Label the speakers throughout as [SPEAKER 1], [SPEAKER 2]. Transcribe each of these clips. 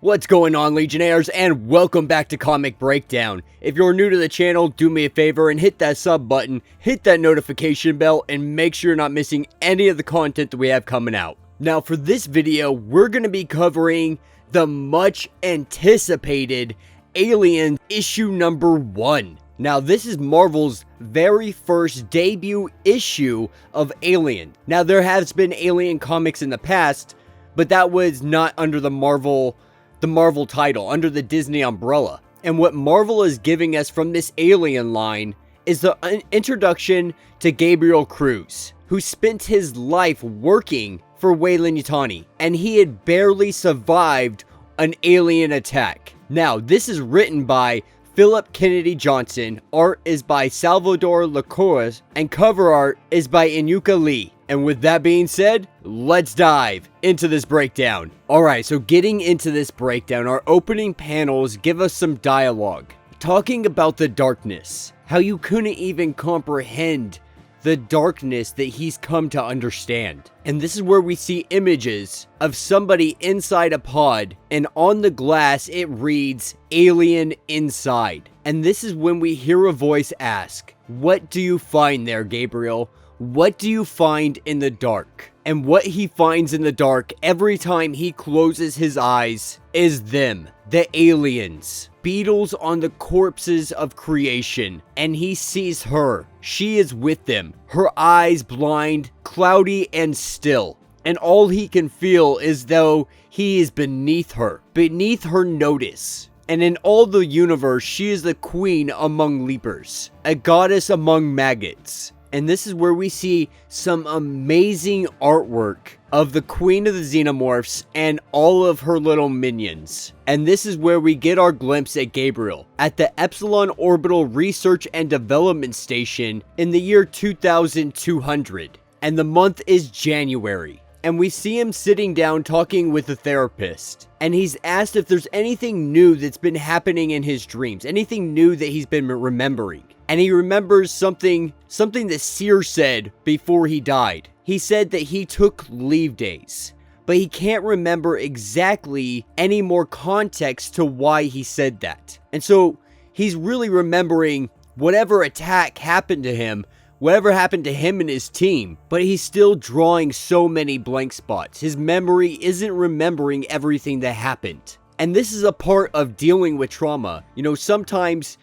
[SPEAKER 1] What's going on, Legionnaires, and welcome back to Comic Breakdown. If you're new to the channel, do me a favor and hit that sub button, hit that notification bell, and make sure you're not missing any of the content that we have coming out. Now, for this video, we're going to be covering the much anticipated Alien issue number 1. Now, this is Marvel's very first debut issue of Alien. Now, there has been Alien comics in the past, but that was not under the Marvel title, under the Disney umbrella. And what Marvel is giving us from this Alien line is the introduction to Gabriel Cruz, who spent his life working for Weyland-Yutani, and he had barely survived an alien attack. Now, this is written by Phillip Kennedy Johnson, art is by Salvador Larroca, and cover art is by Inyuka Lee. And with that being said, let's dive into this breakdown. Alright, so getting into this breakdown, our opening panels give us some dialogue, talking about the darkness, how you couldn't even comprehend the darkness that he's come to understand. And this is where we see images of somebody inside a pod, and on the glass it reads, "Alien Inside." And this is when we hear a voice ask, "What do you find there, Gabriel? What do you find in the dark?" And what he finds in the dark every time he closes his eyes is them, the aliens, beetles on the corpses of creation. And he sees her. She is with them, her eyes blind, cloudy, and still. And all he can feel is though he is beneath her notice. And in all the universe, she is the queen among leapers, a goddess among maggots. And this is where we see some amazing artwork of the queen of the Xenomorphs and all of her little minions. And this is where we get our glimpse at Gabriel at the Epsilon Orbital Research and Development Station in the year 2200. And the month is January. And we see him sitting down talking with a therapist. And he's asked if there's anything new that's been happening in his dreams. Anything new that he's been remembering. And he remembers something that Seer said before he died. He said that he took leave days. But he can't remember exactly any more context to why he said that. And so he's really remembering whatever attack happened to him, whatever happened to him and his team, but he's still drawing so many blank spots. His memory isn't remembering everything that happened. And this is a part of dealing with trauma. You know, sometimes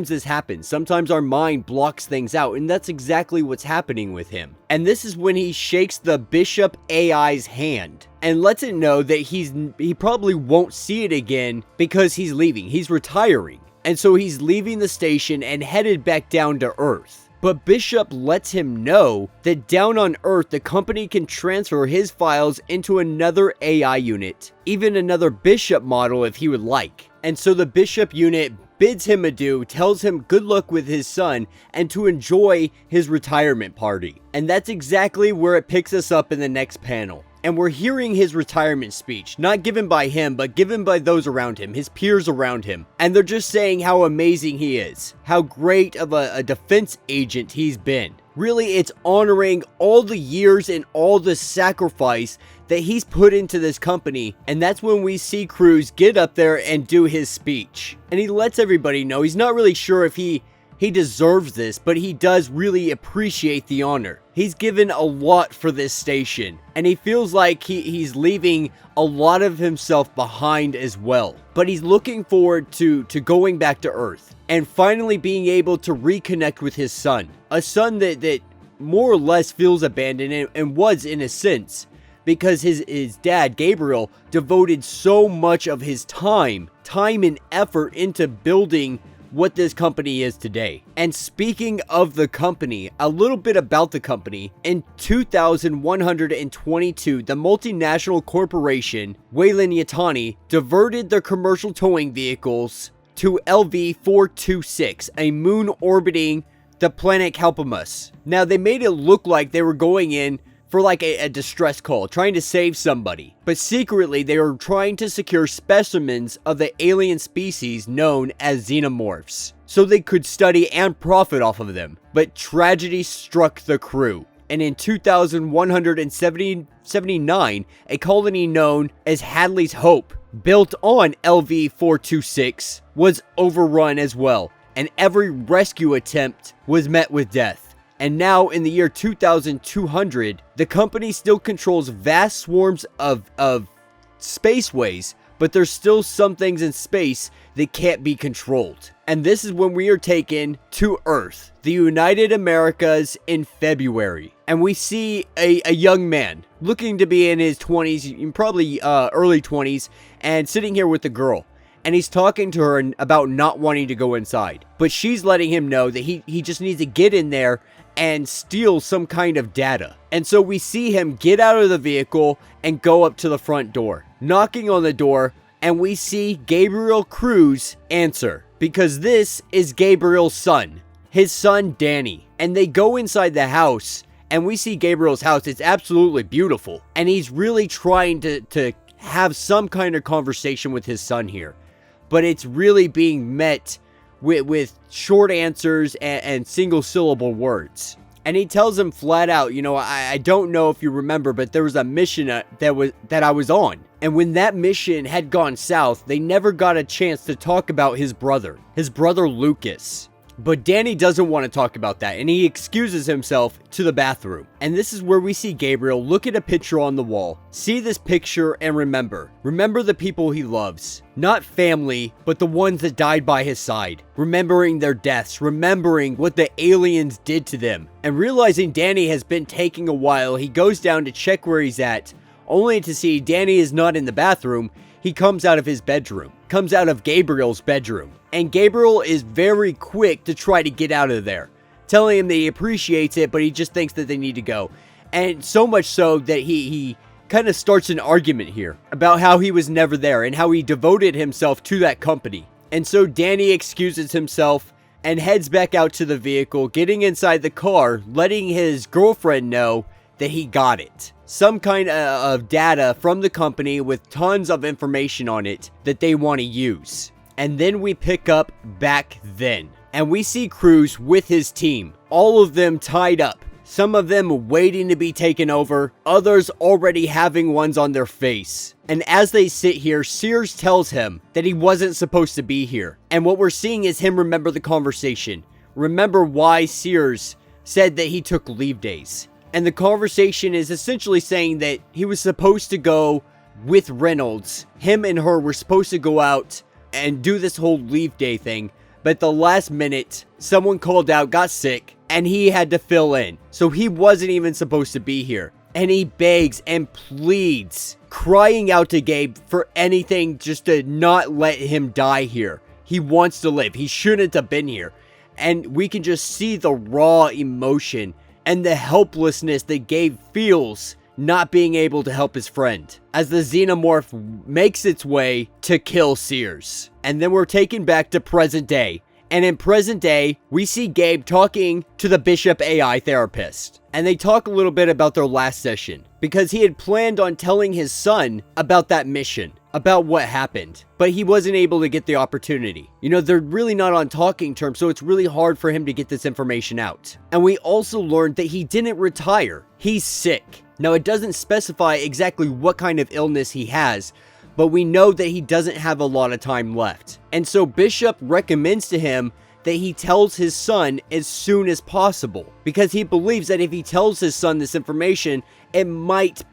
[SPEAKER 1] this happens. Sometimes our mind blocks things out, and that's exactly what's happening with him. And this is when he shakes the Bishop AI's hand and lets it know that he probably won't see it again because he's leaving. He's retiring. And so he's leaving the station and headed back down to Earth. But Bishop lets him know that down on Earth, the company can transfer his files into another AI unit, even another Bishop model if he would like. And so the Bishop unit bids him adieu, tells him good luck with his son, and to enjoy his retirement party. And that's exactly where it picks us up in the next panel. And we're hearing his retirement speech, not given by him, but given by those around him, his peers around him. And they're just saying how amazing he is, how great of a defense agent he's been. Really, it's honoring all the years and all the sacrifice that he's put into this company. And that's when we see Cruz get up there and do his speech. And he lets everybody know he's not really sure if he deserves this, but he does really appreciate the honor. He's given a lot for this station, and he feels like he's leaving a lot of himself behind as well. But he's looking forward to going back to Earth and finally being able to reconnect with his son. A son that more or less feels abandoned and was in a sense, because his dad, Gabriel, devoted so much of his time and effort into building what this company is today. And speaking of the company, a little bit about the company. In 2122, the multinational corporation Weyland-Yutani diverted their commercial towing vehicles to LV-426, a moon orbiting the planet Calpamus. Now, they made it look like they were going in for like a distress call, trying to save somebody. But secretly, they were trying to secure specimens of the alien species known as Xenomorphs, so they could study and profit off of them. But tragedy struck the crew. and in 2179, a colony known as Hadley's Hope, built on LV-426, was overrun as well, and every rescue attempt was met with death. And now, in the year 2200, the company still controls vast swarms of spaceways, but there's still some things in space that can't be controlled. And this is when we are taken to Earth, the United Americas, in February. And we see a young man looking to be in his 20s, probably early 20s, and sitting here with a girl. And he's talking to her about not wanting to go inside. But she's letting him know that he just needs to get in there and steal some kind of data. And so we see him get out of the vehicle and go up to the front door, knocking on the door, and we see Gabriel Cruz answer, because this is Gabriel's son, his son Danny. And they go inside the house, and we see Gabriel's house. It's absolutely beautiful, and he's really trying to have some kind of conversation with his son here, but it's really being met with short answers and single syllable words. And he tells him flat out, you know, I don't know if you remember, but there was a mission that I was on. And when that mission had gone south, they never got a chance to talk about his brother Lucas. But Danny doesn't want to talk about that, and he excuses himself to the bathroom. And this is where we see Gabriel look at a picture on the wall, see this picture, and remember the people he loves. Not family, but the ones that died by his side. Remembering their deaths, remembering what the aliens did to them. And realizing Danny has been taking a while, he goes down to check where he's at, only to see Danny is not in the bathroom. He comes out of his bedroom, comes out of Gabriel's bedroom. And Gabriel is very quick to try to get out of there, telling him that he appreciates it, but he just thinks that they need to go. And so much so that he kind of starts an argument here about how he was never there and how he devoted himself to that company. And so Danny excuses himself and heads back out to the vehicle, getting inside the car, letting his girlfriend know that he got it. Some kind of data from the company with tons of information on it that they want to use. And then we pick up back then, and we see Cruz with his team, all of them tied up, some of them waiting to be taken over, others already having ones on their face. And as they sit here, Sears tells him that he wasn't supposed to be here. And what we're seeing is him remember the conversation, remember why Sears said that he took leave days. And the conversation is essentially saying that he was supposed to go with Reynolds. Him and her were supposed to go out and do this whole leave day thing, but at the last minute, someone called out, got sick, and he had to fill in. So he wasn't even supposed to be here. And he begs and pleads, crying out to Gabe for anything just to not let him die here. He wants to live. He shouldn't have been here. And we can just see the raw emotion and the helplessness that Gabe feels not being able to help his friend as the Xenomorph makes its way to kill Sears. And then we're taken back to present day. And in present day, we see Gabe talking to the Bishop AI therapist. And they talk a little bit about their last session, because he had planned on telling his son about that mission, about what happened, but he wasn't able to get the opportunity. You know, they're really not on talking terms, so it's really hard for him to get this information out. And we also learned that he didn't retire. He's sick. Now, it doesn't specify exactly what kind of illness he has, but we know that he doesn't have a lot of time left. And so Bishop recommends to him that he tells his son as soon as possible, because he believes that if he tells his son this information, it might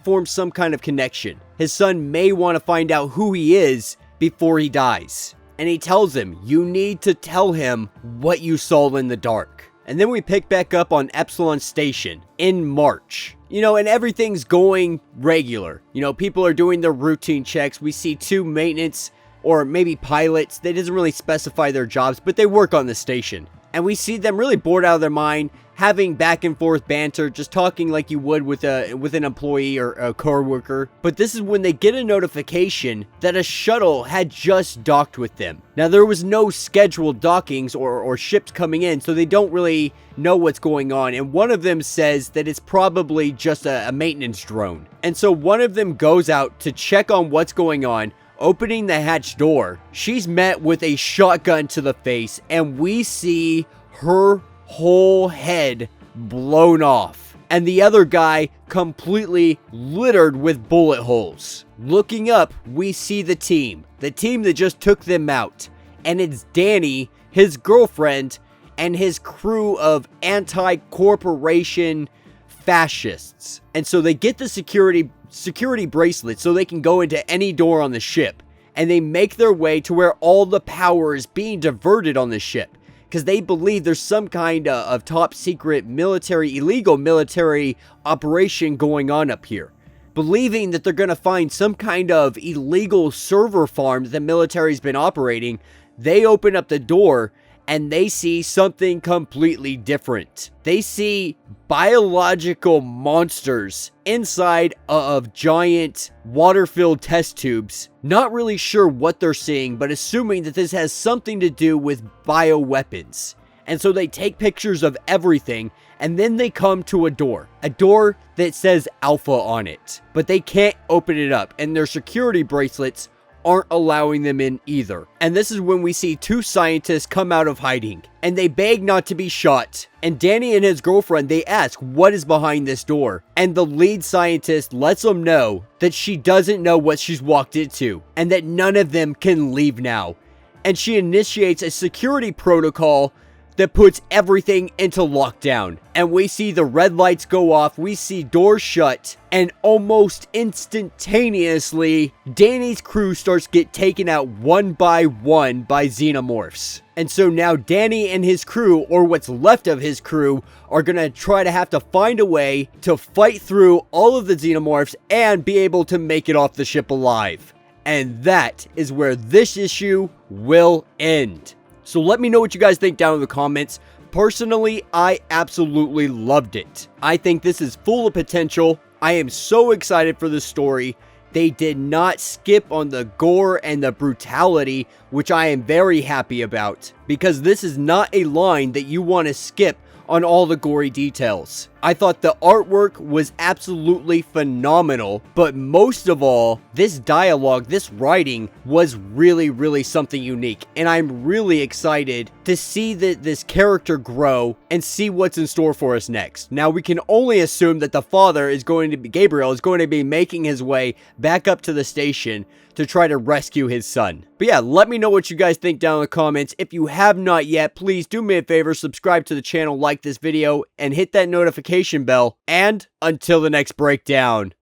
[SPEAKER 1] form some kind of connection. His son may want to find out who he is before he dies. And he tells him, you need to tell him what you saw in the dark. And then we pick back up on Epsilon Station in March. You know, and everything's going regular. You know, people are doing their routine checks. We see 2 maintenance or maybe pilots. They doesn't really specify their jobs, but they work on the station. And we see them really bored out of their mind, having back and forth banter, just talking like you would with an employee or a coworker. But this is when they get a notification that a shuttle had just docked with them. Now, there was no scheduled dockings or ships coming in, so they don't really know what's going on. And one of them says that it's probably just a maintenance drone. And so one of them goes out to check on what's going on. Opening the hatch door, she's met with a shotgun to the face, and we see her whole head blown off. and the other guy completely littered with bullet holes. Looking up, we see the team that just took them out, and it's Danny, his girlfriend, and his crew of anti-corporation fascists. And so they get the security bracelet so they can go into any door on the ship, and they make their way to where all the power is being diverted on the ship, because they believe there's some kind of top secret illegal military operation going on up here. Believing that they're going to find some kind of illegal server farm that the military's been operating, they open up the door and they see something completely different. They see biological monsters inside of giant water-filled test tubes. Not really sure what they're seeing, but assuming that this has something to do with bioweapons. And so they take pictures of everything, and then they come to a door that says Alpha on it. But they can't open it up, and their security bracelets aren't allowing them in either. And this is when we see two scientists come out of hiding, and they beg not to be shot. And Danny and his girlfriend, they ask what is behind this door, and the lead scientist lets them know that she doesn't know what she's walked into, and that none of them can leave now. And she initiates a security protocol that puts everything into lockdown. And we see the red lights go off, we see doors shut, and almost instantaneously, Danny's crew starts to get taken out one by Xenomorphs. And so now Danny and his crew, or what's left of his crew, are gonna try to have to find a way to fight through all of the Xenomorphs and be able to make it off the ship alive. And that is where this issue will end. So let me know what you guys think down in the comments. Personally, I absolutely loved it. I think this is full of potential. I am so excited for this story. They did not skip on the gore and the brutality, which I am very happy about, because this is not a line that you want to skip on all the gory details. I thought the artwork was absolutely phenomenal, but most of all, this dialogue, this writing was really something unique, and I'm really excited to see this character grow and see what's in store for us next. Now, we can only assume that the father is going to be, Gabriel, is going to be making his way back up to the station to try to rescue his son. But yeah, let me know what you guys think down in the comments. If you have not yet, please do me a favor, subscribe to the channel, like this video, and hit that notification bell. And until the next breakdown.